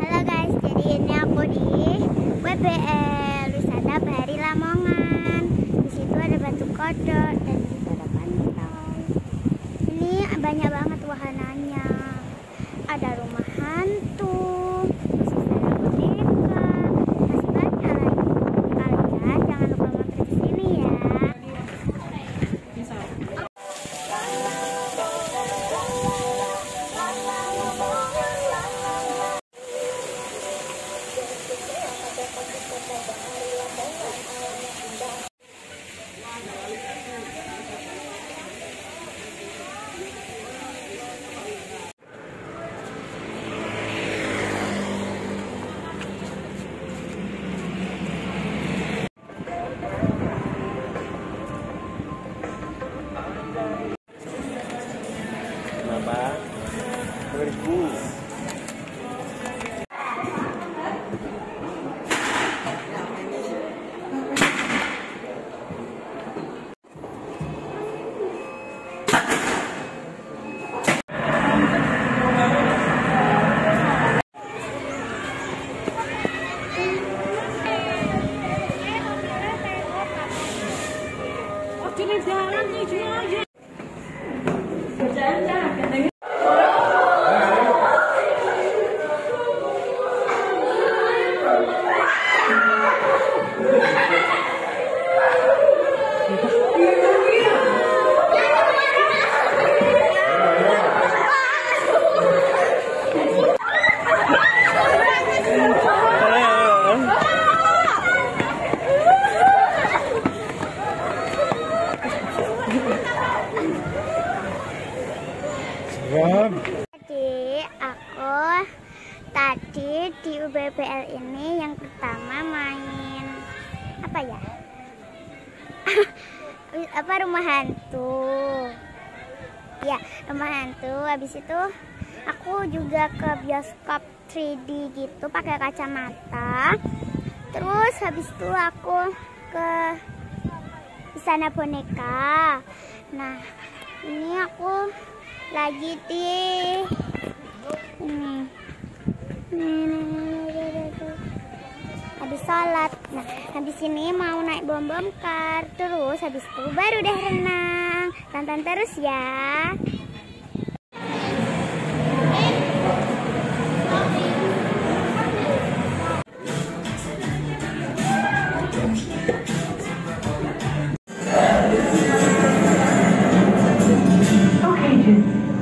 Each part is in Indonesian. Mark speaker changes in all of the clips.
Speaker 1: Halo guys, jadi ini aku di WBL Wisata Bahari Lamongan. Di situ ada batu kodok dan di situ ada pantai. Ini banyak banget wahananya. Ada rumah hantu, masih ada boneka, masih banyak lagi. Kalian jangan lupa mampir ke sini ya.
Speaker 2: Kenapa? 2000.
Speaker 3: Jalan nih, aja. Bercanda, katanya.
Speaker 1: Jadi aku tadi di UBBL ini yang pertama main apa ya? Rumah hantu. Ya, rumah hantu. Habis itu aku juga ke bioskop 3D gitu pakai kacamata. Terus habis itu aku ke Istana Boneka. Nah, ini aku lagi di ini habis sholat. Nah, habis ini mau naik bom kar, terus habis itu baru deh renang. Tonton terus ya.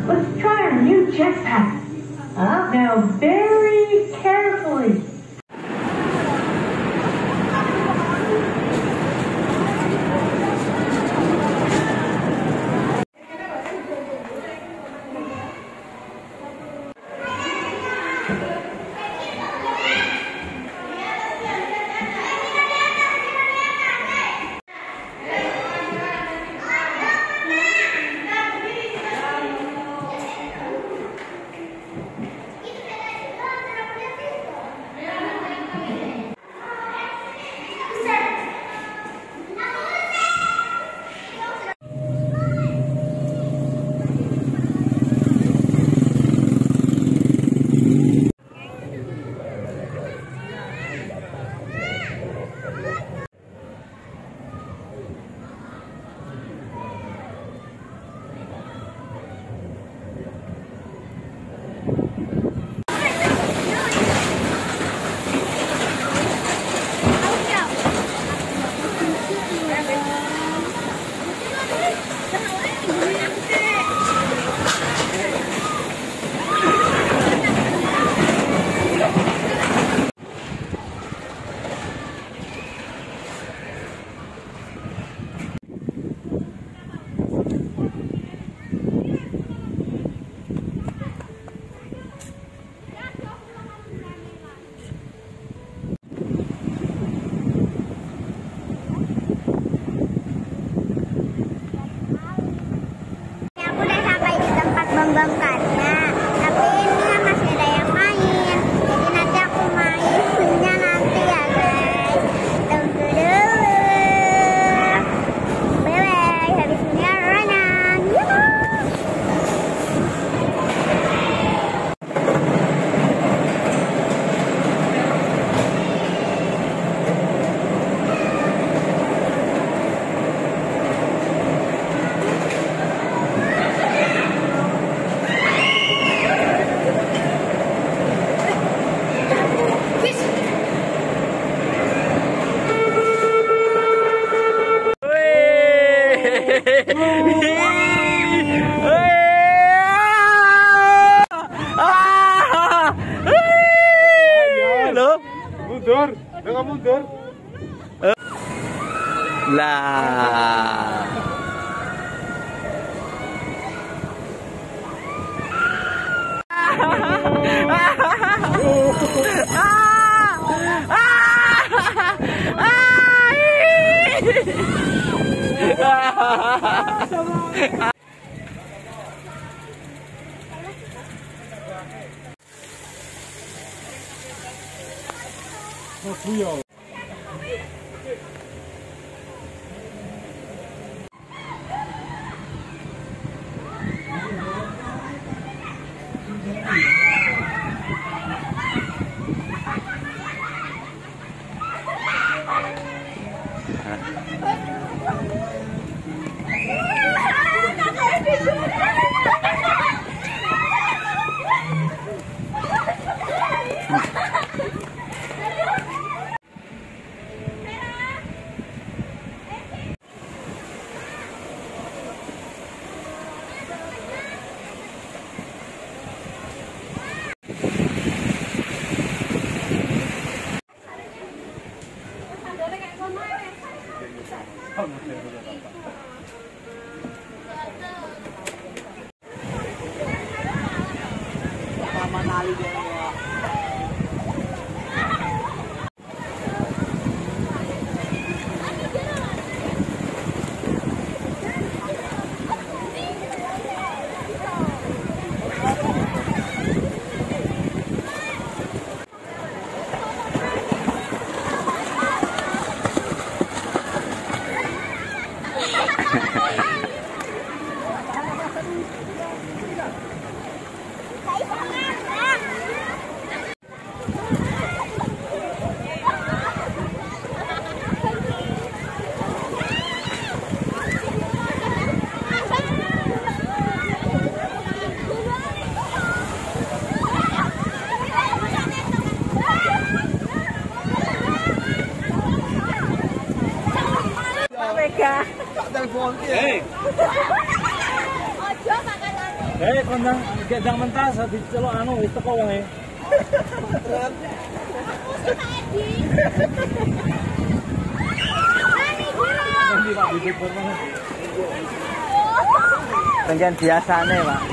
Speaker 4: Let's try our new jetpack. Now very carefully.
Speaker 2: mundur. Nggak mundur.
Speaker 5: Lah.
Speaker 2: Hei, kondang gedang mentas diceluk anu wis teko wonge.
Speaker 5: Pengen biasane, Pak.